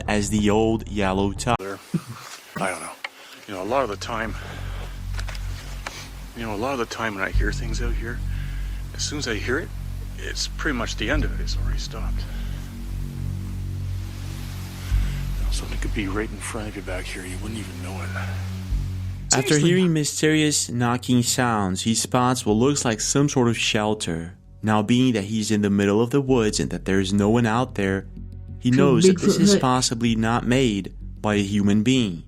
as the Old Yellow Tub. I don't know. You know, a lot of the time when I hear things out here, as soon as I hear it, it's pretty much the end of it. It's already stopped. You know, something could be right in front of you back here. You wouldn't even know it. After hearing mysterious knocking sounds, he spots what looks like some sort of shelter. Now, being that he's in the middle of the woods and that there's no one out there, he knows that this is possibly not made by a human being.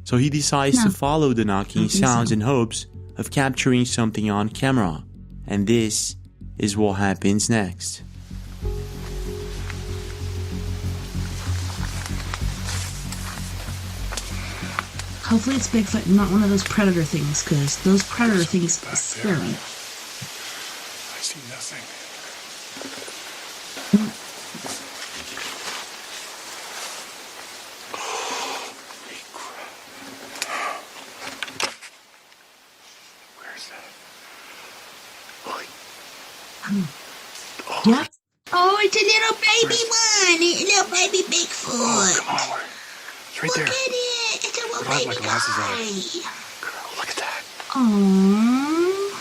So he decides to follow the knocking sounds in hopes of capturing something on camera. And this is what happens next. Hopefully it's Bigfoot and not one of those predator things, because those predator things scare me. I see nothing. Holy crap. Where's that? Yep. Oh, it's a little baby one. It's a little baby Bigfoot. Oh, come on. It's right there. Look at it. It's a little baby guy. Look at that. Aww.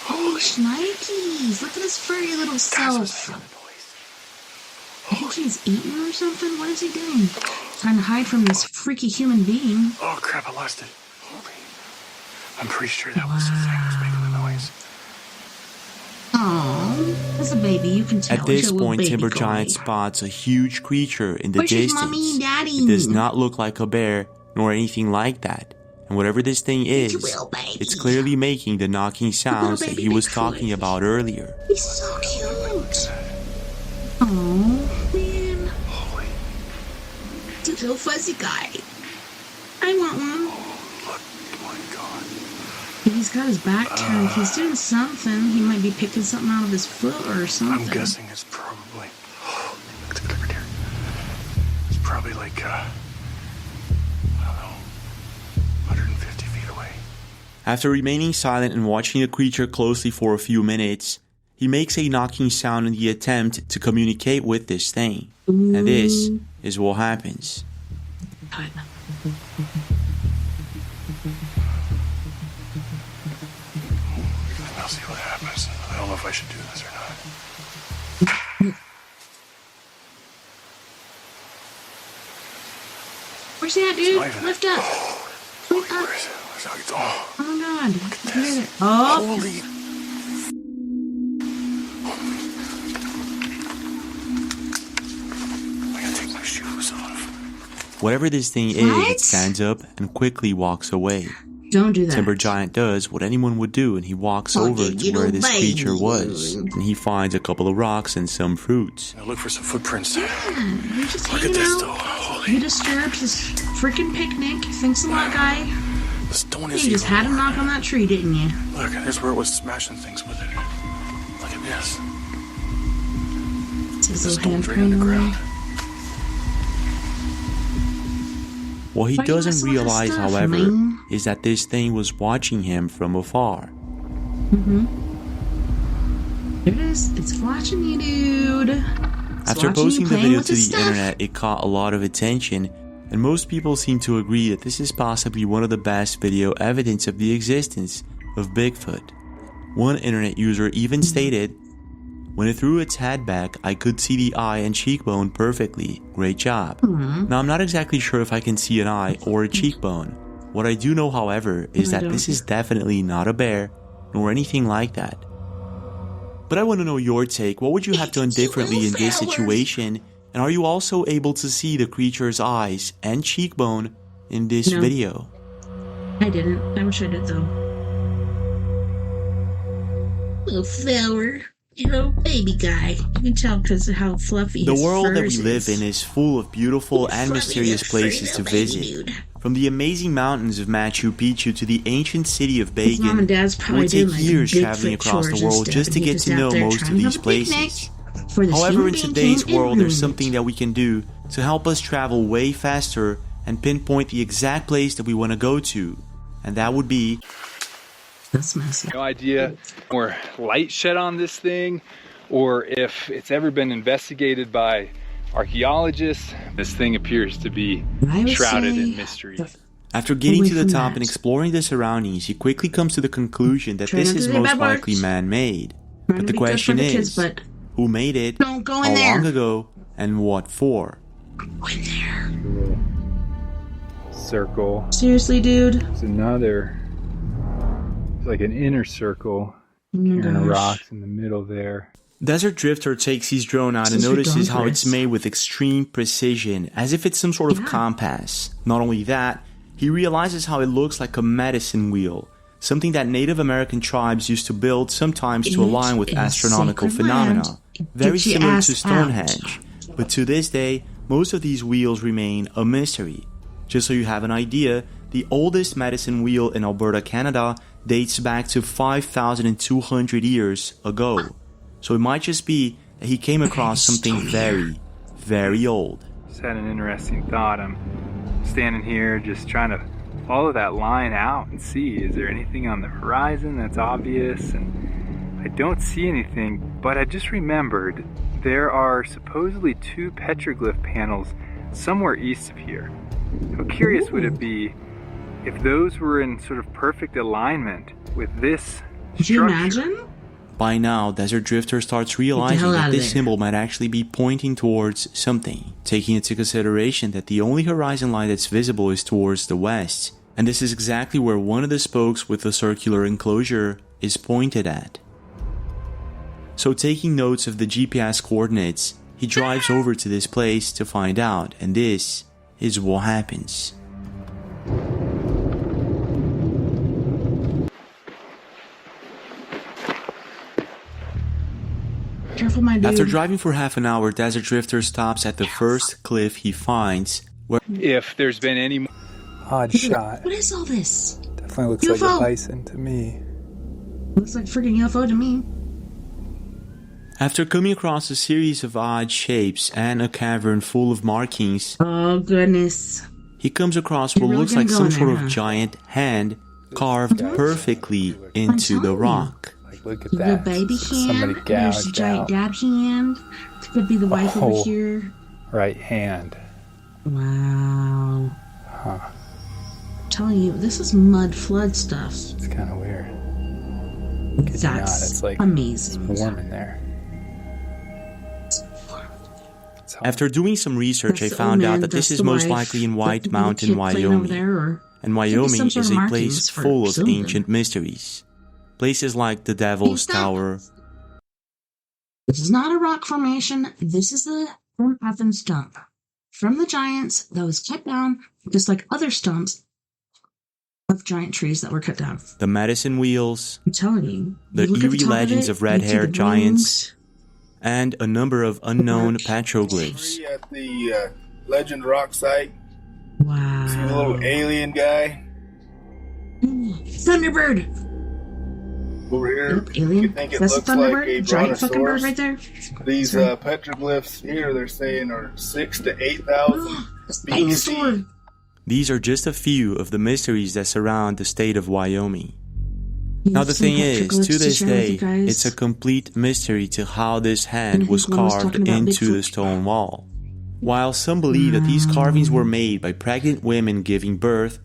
Holy shnikes. Look at his furry little self. I think he's eating or something. What is he doing? Trying to hide from this freaky human being. Oh, crap. I lost it. Holy. I'm pretty sure that was the thing that was making the noise. Oh, that's a baby. You can tell. At this point, Timber Giant spots a huge creature in the distance. Mommy and Daddy? It does not look like a bear nor anything like that. And whatever this thing is, it's clearly making the knocking sounds that he was talking about earlier. He's so cute. Oh, man. Holy. It's a little fuzzy guy. I want one. Look. My God. He's got his back turned. He's doing something. He might be picking something out of his foot or something. I'm guessing it's probably... Oh, look at the right here. It's probably like, I don't know, 150 feet away. After remaining silent and watching the creature closely for a few minutes, he makes a knocking sound in the attempt to communicate with this thing. Ooh. And this is what happens. I'll see what happens. I don't know if I should do this or not. Where's he at, dude? Lift up. Where's it? Oh, Oh, God. look at this. Oh. Holy. I gotta take my shoes off. Whatever this thing is, it stands up and quickly walks away. Don't do that. Timber Giant does what anyone would do, and he walks over to where this creature was. And he finds a couple of rocks and some fruits. Now look for some footprints. Yeah, you're just Look at hanging this, out. though. Holy. You disturbed his freaking picnic. Thanks a lot, guy. The stone is You just even had him more. knock on that tree, didn't you? Look, here's where it was smashing things with it. Look at this. It's his The little stone's right on the handprint on ground. there. What he Why you doesn't messing with his realize, stuff, however, man? is that this thing was watching him from afar. There it is. It's watching you, dude. After posting the video to the internet, it caught a lot of attention, and most people seem to agree that this is possibly one of the best video evidence of the existence of Bigfoot. One internet user even stated, "When it threw its head back, I could see the eye and cheekbone perfectly. Great job." Now, I'm not exactly sure if I can see an eye or a cheekbone. What I do know, however, is that this is definitely not a bear, nor anything like that. But I want to know your take. What would you have done differently in this situation? And are you also able to see the creature's eyes and cheekbone in this video? I didn't. I wish I did, though. Little feller. You know, baby guy. You can tell because of how fluffy The his world that we furs live is. in is full of beautiful and Fluffy, mysterious furry places to little baby visit. dude. From the amazing mountains of Machu Picchu to the ancient city of His mom and Bacon, dad's it probably would take doing like years Bigfoot traveling across chores the world and stuff, just to and he get just to out know there most trying of to these have a picnic places. for this However, human in being today's came world, there's in. something that we can do to help us travel way faster and pinpoint the exact place that we want to go to. And that would be... That's messy. No idea more light shed on this thing, or if it's ever been investigated by archaeologists. This thing appears to be shrouded in mystery. After getting to the top and exploring the surroundings, he quickly comes to the conclusion that this is most likely man-made. But the question is, who made it, how long ago, and what for? Go in there. Circle. Seriously, dude? There's another. It's like an inner circle. Here in the rocks in the middle there. Desert Drifter takes his drone out and notices how it's made with extreme precision, as if it's some sort of compass. Not only that, he realizes how it looks like a medicine wheel, something that Native American tribes used to build sometimes to align with astronomical phenomena, very similar to Stonehenge. But to this day, most of these wheels remain a mystery. Just so you have an idea, the oldest medicine wheel in Alberta, Canada dates back to 5,200 years ago. So it might just be that he came across something very, very old. Just had an interesting thought. I'm standing here just trying to follow that line out and see, is there anything on the horizon that's obvious? And I don't see anything, but I just remembered there are supposedly 2 petroglyph panels somewhere east of here. How curious would it be if those were in sort of perfect alignment with this structure? Could you imagine? By now, Desert Drifter starts realizing that this symbol might actually be pointing towards something, taking into consideration that the only horizon line that's visible is towards the west, and this is exactly where one of the spokes with the circular enclosure is pointed at. So taking notes of the GPS coordinates, he drives over to this place to find out, and this is what happens. Careful, my dude. After driving for half an hour, Desert Drifter stops at the first cliff he finds, where if there's been any odd shot. What is all this? Definitely looks UFO. like a bison to me. Looks like freaking UFO to me. After coming across a series of odd shapes and a cavern full of markings, oh goodness, he comes across what looks like some sort of giant hand carved perfectly into the rock. Look at the that. baby Somebody hand. There's the giant dad hand. It could be the wife over here. Right hand. Wow. Huh. I'm telling you, this is mud flood stuff. It's kind of weird. That's it's like amazing. It's warm in there. After doing some research, I found out that this is most likely in White Mountain, Wyoming. And Wyoming is a place full of ancient mysteries. Places like the Devil's Tower. This is not a rock formation. This is the Athens stump from the giants that was cut down, just like other stumps of giant trees that were cut down. The medicine wheels. I'm telling you. The eerie legends of red-haired giants. And a number of unknown petroglyphs. At the Legend Rock site. Wow. See the little alien guy? Thunderbird! Over here, Yep, alien. you think it That's looks a like Thunderbird? a Giant fucking bird brontosaurus. right there? These petroglyphs here, they're saying are 6,000 to 8,000 BC. These are just a few of the mysteries that surround the state of Wyoming. Now the thing is, to this day, it's a complete mystery to how this hand was carved into the stone wall. While some believe that these carvings were made by pregnant women giving birth,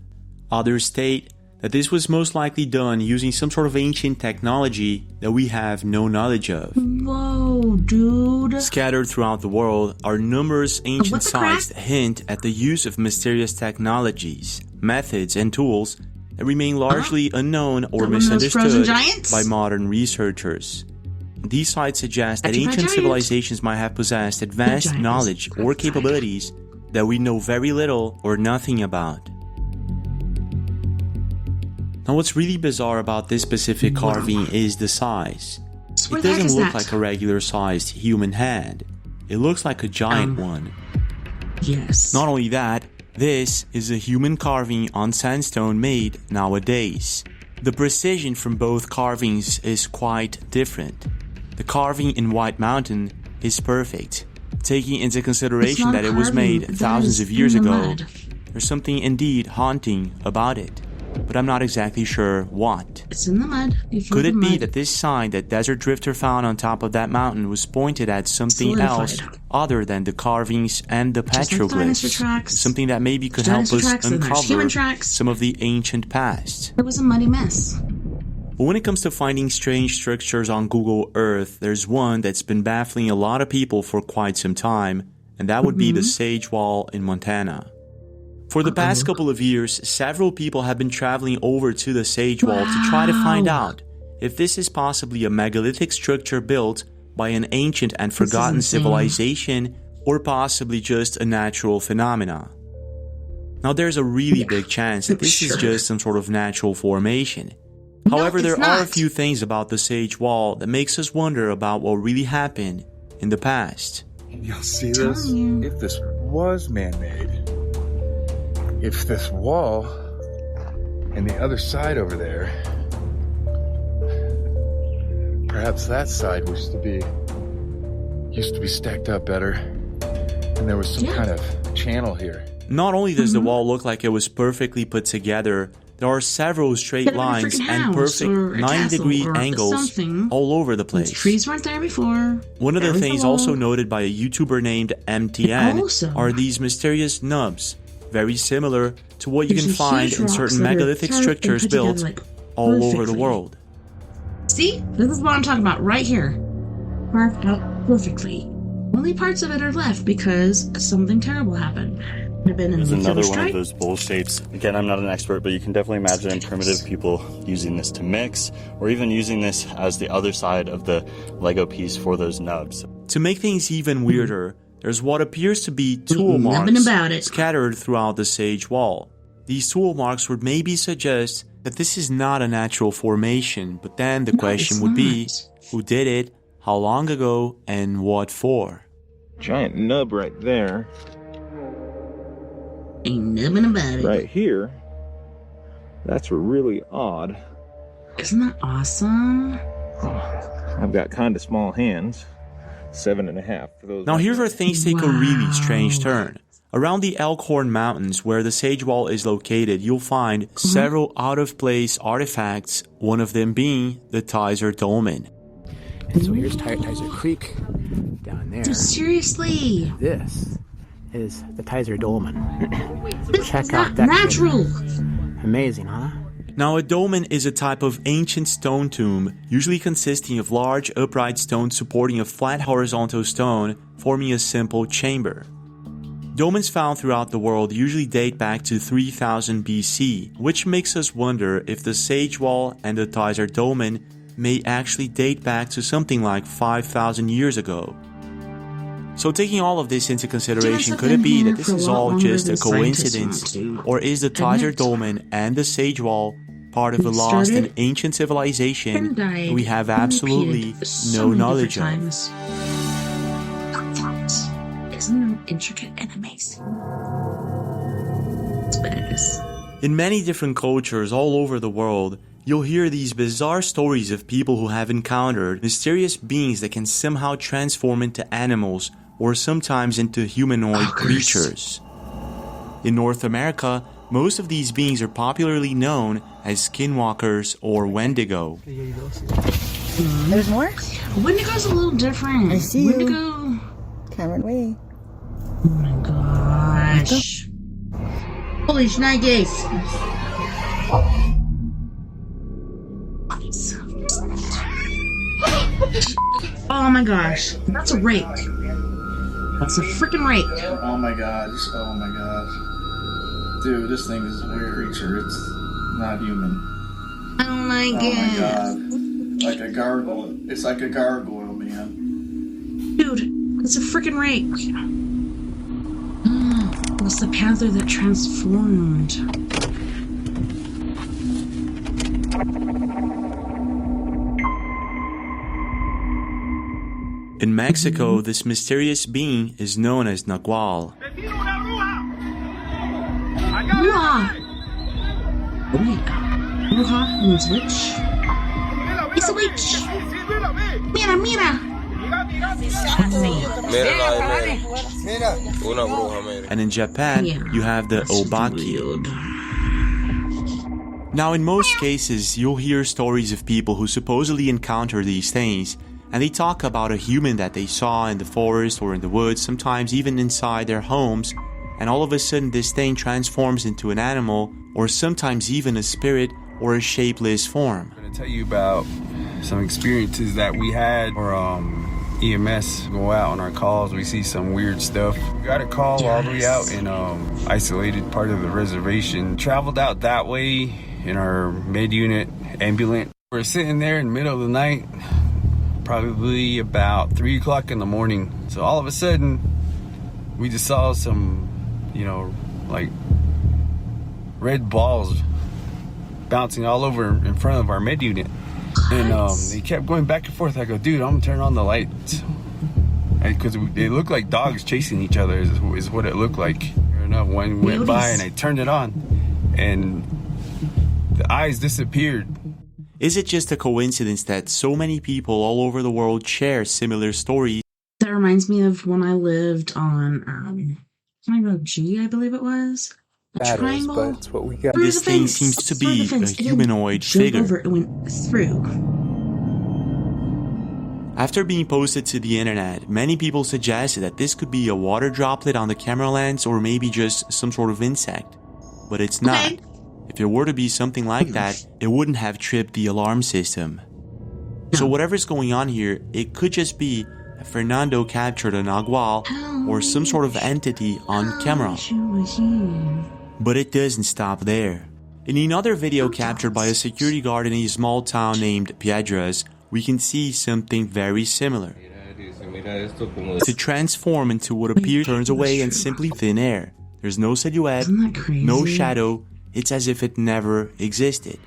others state that this was most likely done using some sort of ancient technology that we have no knowledge of. Whoa, dude. Scattered throughout the world are numerous ancient sites that hint at the use of mysterious technologies, methods, and tools that remain largely unknown or misunderstood by modern researchers. These sites suggest that ancient civilizations might have possessed advanced knowledge or capabilities that we know very little or nothing about. Now what's really bizarre about this specific carving is the size. It doesn't look like a regular sized human hand. It looks like a giant one. Yes. Not only that, this is a human carving on sandstone made nowadays. The precision from both carvings is quite different. The carving in White Mountain is perfect, taking into consideration that it was made thousands of years ago. There's something indeed haunting about it. but I'm not exactly sure what. It's in the mud. Could it be that this sign that Desert Drifter found on top of that mountain was pointed at something else other than the carvings and the petroglyphs? Something that maybe could help us uncover some of the ancient past. It was a muddy mess. But when it comes to finding strange structures on Google Earth, there's one that's been baffling a lot of people for quite some time, and that would be the Sage Wall in Montana. For the past couple of years, several people have been traveling over to the Sage Wall to try to find out if this is possibly a megalithic structure built by an ancient and forgotten civilization, or possibly just a natural phenomena. Now there's a really big chance that this is just some sort of natural formation. However, there are a few things about the Sage Wall that makes us wonder about what really happened in the past. You'll see this? If this was man-made, if this wall and the other side over there, perhaps that side used to be stacked up better, and there was some kind of channel here. Not only does the wall look like it was perfectly put together, there are several straight lines and perfect 90-degree angles all over the place. Trees weren't there before. One of the things also noted by a YouTuber named MTN are these mysterious nubs, very similar to what you can find in certain megalithic structures built all over the world. See? This is what I'm talking about right here. Carved out perfectly. Only parts of it are left because something terrible happened. There's another one of those bowl shapes. Again, I'm not an expert, but you can definitely imagine primitive people using this to mix, or even using this as the other side of the Lego piece for those nubs. To make things even weirder, there's what appears to be tool marks scattered throughout the Sage Wall. These tool marks would maybe suggest that this is not a natural formation, but then the question would be, who did it, how long ago, and what for? Giant nub right there. Ain't nothing about it. Right here. That's really odd. Isn't that awesome? I've got kind of small hands. 7.5 for those. Now here's where things take a really strange turn. Around the Elkhorn Mountains, where the Sage Wall is located, you'll find several out-of-place artifacts, one of them being the Tizer Dolmen. And so here's Tizer Creek down there. Seriously? This is the Tizer Dolmen. Check out that. That Natural. Amazing, huh? Now, a dolmen is a type of ancient stone tomb, usually consisting of large upright stones supporting a flat horizontal stone, forming a simple chamber. Dolmens found throughout the world usually date back to 3000 BC, which makes us wonder if the Sage Wall and the Tizer Dolmen may actually date back to something like 5,000 years ago. So taking all of this into consideration, could it be that this is all just a coincidence, or is the Tizer Dolmen and the Sage Wall part of a lost and ancient civilization we have absolutely no knowledge of? Isn't it intricate and amazing? That's what it is. In many different cultures all over the world, you'll hear these bizarre stories of people who have encountered mysterious beings that can somehow transform into animals or sometimes into humanoid creatures. In North America, most of these beings are popularly known as skinwalkers or Wendigo. There's more? Wendigo's a little different. I see Wendigo. you. Cameron Way. Oh my gosh. Holy shnikes. Oh my gosh. That's a rake. That's a freaking rake. Oh my gosh. Oh my gosh. Dude, this thing is a weird creature. It's not human. Oh my god. Like a gargoyle. It's like a gargoyle, man. Dude, it's a freaking rake. It was the panther that transformed. In Mexico, this mysterious being is known as Nagual. Bruja means witch. It's a witch. Mira, mira. And in Japan, you have the Obaki. Now, in most cases, you'll hear stories of people who supposedly encounter these things, and they talk about a human that they saw in the forest or in the woods, sometimes even inside their homes, and all of a sudden this thing transforms into an animal, or sometimes even a spirit or a shapeless form. I'm going to tell you about some experiences that we had, or EMS go out on our calls. We see some weird stuff. We got a call all the way out in isolated part of the reservation. Traveled out that way in our med unit ambulance. We're sitting there in the middle of the night, probably about 3 o'clock in the morning. So all of a sudden, we just saw some, like red balls bouncing all over in front of our med unit. And they kept going back and forth. I go, dude, I'm gonna turn on the lights. Because they looked like dogs chasing each other is what it looked like. Sure enough, one went by and I turned it on and the eyes disappeared. Is it just a coincidence that so many people all over the world share similar stories? That reminds me of when I lived on Triangle G, I believe it was. Triangle. But it's what we got. This thing seems to be a humanoid figure. It went through. After being posted to the internet, many people suggested that this could be a water droplet on the camera lens or maybe just some sort of insect. But it's not. Okay. If it were to be something like that, it wouldn't have tripped the alarm system. So whatever's going on here, it could just be that Fernando captured a nagual or some sort of entity on camera. But it doesn't stop there. In another video captured by a security guard in a small town named Piedras, we can see something very similar. To transform into what appears turns away and simply thin air. There's no silhouette, no shadow, it's as if it never existed.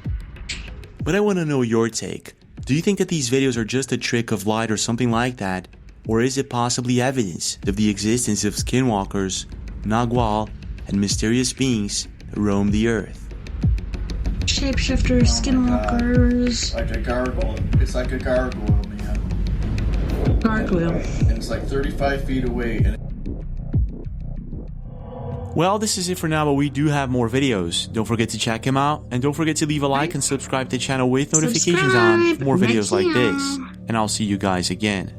But I want to know your take. Do you think that these videos are just a trick of light or something like that? Or is it possibly evidence of the existence of skinwalkers, nagual, and mysterious beings that roam the earth? Shapeshifters, skinwalkers. Like a gargoyle. It's like a gargoyle, man. Gargoyle. And it's like 35 feet away. Well, this is it for now, but we do have more videos. Don't forget to check them out, and don't forget to leave a like and subscribe to the channel with notifications on for more videos like this. And I'll see you guys again.